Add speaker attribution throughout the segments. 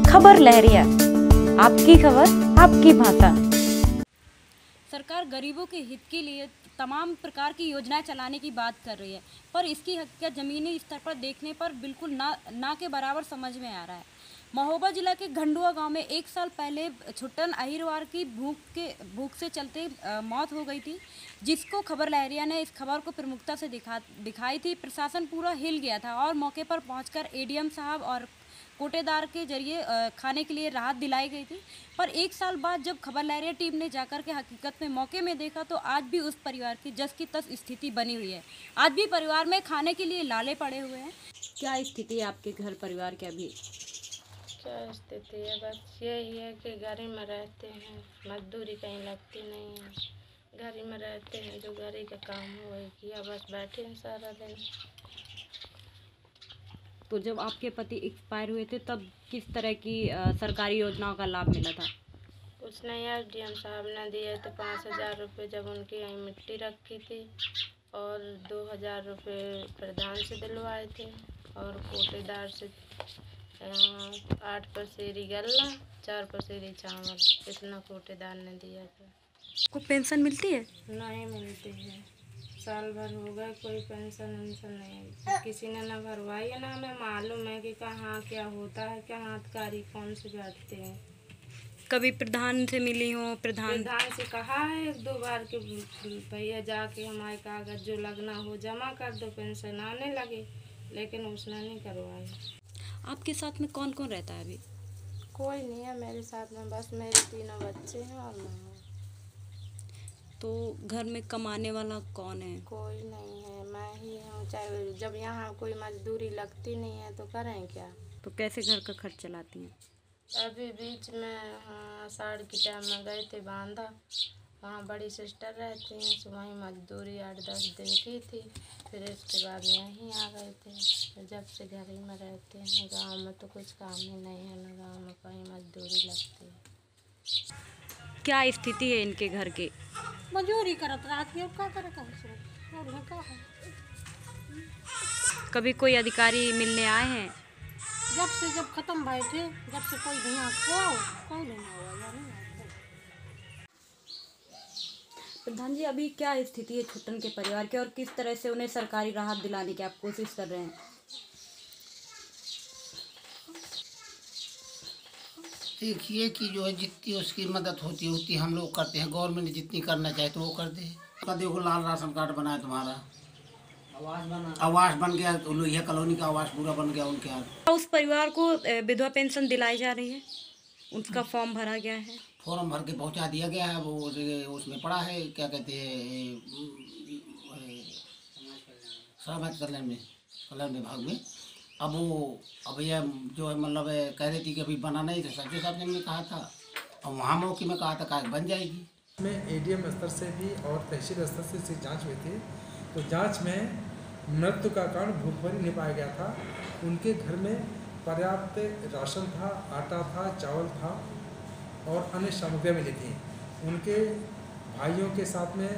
Speaker 1: खबर लहरिया, आपकी खबर आपकी भाषा।
Speaker 2: सरकार गरीबों के हित के लिए तमाम प्रकार की योजनाएं चलाने की बात कर रही है, पर इसकी हकीकत ज़मीनी स्तर पर देखने पर बिल्कुल ना के बराबर समझ में आ रहा है। महोबा जिला के घंडुआ गांव में 1 साल पहले छुट्टन अहिरवार की भूख से चलते मौत हो गई थी, जिसको खबर लहरिया ने इस खबर को प्रमुखता से दिखाई थी। प्रशासन पूरा हिल गया था और मौके पर पहुंचकर एडीएम साहब और कोटेदार के जरिए खाने के लिए राहत दिलाई गई थी। पर 1 साल बाद जब खबर लहरिया टीम ने जाकर के हकीकत में मौके में देखा तो आज भी उस परिवार की जस की तस स्थिति बनी हुई है। आज भी परिवार में खाने के लिए लाले पड़े हुए हैं। क्या स्थिति है आपके घर परिवार की अभी?
Speaker 3: क्या स्थिति है, बस यही है कि घर ही में रहते हैं, मजदूरी कहीं लगती नहीं है, घर ही में रहते हैं, जो घर ही का काम हो वही किया, बस बैठे हैं सारा दिन।
Speaker 2: तो जब आपके पति एक्सपायर हुए थे तब किस तरह की सरकारी योजनाओं का लाभ मिला था?
Speaker 3: कुछ नहीं, एसडीएम साहब ने दिए थे 5,000 रुपये जब उनकी यहीं मिट्टी रखी थी, और 2,000 रुपये प्रधान से दिलवाए थे, और कोटेदार से 8 पसेरी गल्ला 4 पसेरी चावल, इतना कोटेदार ने दिया था।
Speaker 2: को पेंशन मिलती है?
Speaker 3: नहीं मिलती है, साल भर हो गए, कोई पेंशन वेंशन नहीं, किसी ने ना भरवाई है, ना हमें मालूम है कि कहाँ क्या होता है, क्या हाथकारी कौन से बैठते हैं।
Speaker 2: कभी प्रधान से मिली हो? प्रधान
Speaker 3: से कहा है 1-2 बार कि भैया जाके हमारे कागज जो लगना हो जमा कर दो, पेंशन आने लगे, लेकिन उसने नहीं करवाई।
Speaker 2: आपके साथ में कौन कौन रहता है अभी?
Speaker 3: कोई नहीं है मेरे साथ में, बस मेरे 3 बच्चे हैं और मैं हूँ।
Speaker 2: तो घर में कमाने वाला कौन है?
Speaker 3: कोई नहीं है, मैं ही हूँ। चाहे जब यहाँ कोई मजदूरी लगती नहीं है तो करें क्या।
Speaker 2: तो कैसे घर का खर्च चलाती हैं?
Speaker 3: अभी बीच में आषाढ़ के टाइम में गए थे बांधा, वहाँ बड़ी सिस्टर रहती हैं, सो वहीं मजदूरी 8-10 दिन की थी, फिर इसके बाद यहीं आ गए थे। तो जब से घर ही में रहते हैं, गांव में तो कुछ काम ही नहीं है ना, गांव में कहीं मजदूरी लगती है।
Speaker 2: क्या स्थिति है इनके घर की?
Speaker 4: मजूरी करत रहती है, क्या करे का है।
Speaker 2: कभी कोई अधिकारी मिलने आए हैं?
Speaker 4: जब खत्म भए थे, जब से कोई नहीं कोई नहीं हुआ यार।
Speaker 2: प्रधान जी, अभी क्या स्थिति है छुट्टन के परिवार की और किस तरह से उन्हें सरकारी राहत दिलाने की आप कोशिश कर रहे हैं?
Speaker 5: देखिए कि जो है जितनी उसकी मदद होती हम लोग करते हैं, गवर्नमेंट जितनी करना चाहे तो वो कर दे। का देखो लाल राशन कार्ड बना है तुम्हारा, आवास बन गया, तो लोहिया कॉलोनी का आवास पूरा बन गया उनके यहाँ।
Speaker 2: उस परिवार को विधवा पेंशन दिलाई जा रही है, उसका फॉर्म भरा गया है?
Speaker 5: फॉर्म भर के पहुंचा दिया गया है, वो उसमें पड़ा है, क्या कहते हैं समाज कल्याण विभाग में। अब यह जो है मतलब कह रही थी कि अभी बना नहीं था, सचिव साहब ने हमने कहा था, और वहाँ मौके में कहा था कि बन जाएगी।
Speaker 6: में एडीएम स्तर से भी और तहसील स्तर से इसकी जांच हुई थी, तो जांच में मृत्यु का कारण भूखमरी नहीं पाया गया था। उनके घर में पर्याप्त राशन था, आटा था, चावल था और अन्य सामग्रियाँ मिली थी। उनके भाइयों के साथ में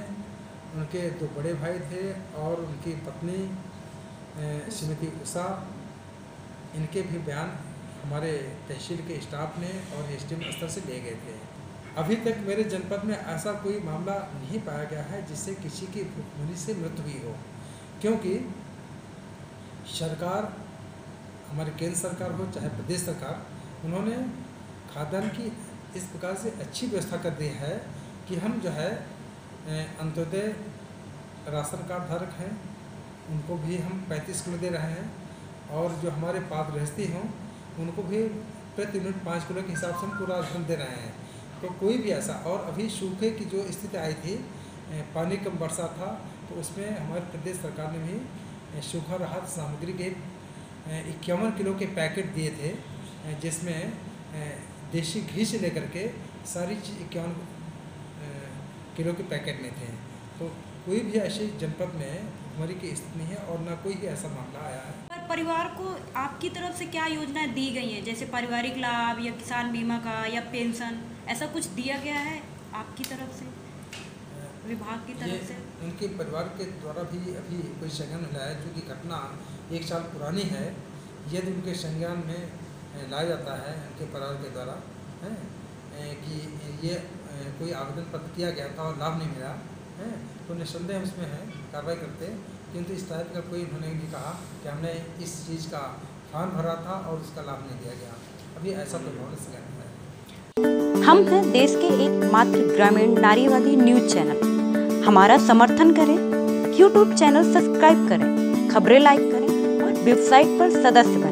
Speaker 6: उनके 2 बड़े भाई थे और उनकी पत्नी श्रीमती उषा, इनके भी बयान हमारे तहसील के स्टाफ ने और एसडीएम स्तर से लिए गए थे। अभी तक मेरे जनपद में ऐसा कोई मामला नहीं पाया गया है जिससे किसी की भूखमरी से मृत्यु हुई हो, क्योंकि सरकार, हमारी केंद्र सरकार हो चाहे प्रदेश सरकार, उन्होंने खाद्यान्न की इस प्रकार से अच्छी व्यवस्था कर दी है कि हम जो है अंत्योदय राशन कार्ड धारक हैं उनको भी हम 35 किलो दे रहे हैं, और जो हमारे पात्रगृहस्थी हों उनको भी प्रति यूनिट 5 किलो के हिसाब से हम पूरा राशन दे रहे हैं। तो कोई भी ऐसा, और अभी सूखे की जो स्थिति आई थी, पानी कम वर्षा था, तो उसमें हमारे प्रदेश सरकार ने भी सूखा राहत सामग्री के 51 किलो के पैकेट दिए थे, जिसमें देसी घी से लेकर के सारी चीज़ 51 किलो के पैकेट में थे। तो कोई भी ऐसे जनपद में भूखमरी की स्थिति नहीं है और ना कोई ऐसा मामला आया है।
Speaker 2: पर परिवार को आपकी तरफ से क्या योजनाएं दी गई हैं, जैसे पारिवारिक लाभ या किसान बीमा का या पेंशन, ऐसा कुछ दिया गया है आपकी तरफ से, विभाग की तरफ से?
Speaker 6: उनके परिवार के द्वारा भी अभी कोई संज्ञान मिला है, जो कि घटना 1 साल पुरानी है। यदि उनके संज्ञान में लाया जाता है उनके परिवार के द्वारा है कि ये कोई आवेदन पत्र किया गया था और लाभ नहीं मिला है, तो निस्संदेह उसमें है कार्रवाई करते, किंतु इस टाइप का कोई उन्होंने नहीं कहा कि हमने इस चीज़ का फॉर्म भरा था और उसका लाभ नहीं दिया गया। अभी ऐसा कोई भवन नहीं है।
Speaker 1: हम हैं देश के एकमात्र ग्रामीण नारीवादी न्यूज चैनल। हमारा समर्थन करें, यूट्यूब चैनल सब्सक्राइब करें, खबरें लाइक करें और वेबसाइट पर सदस्य बनें।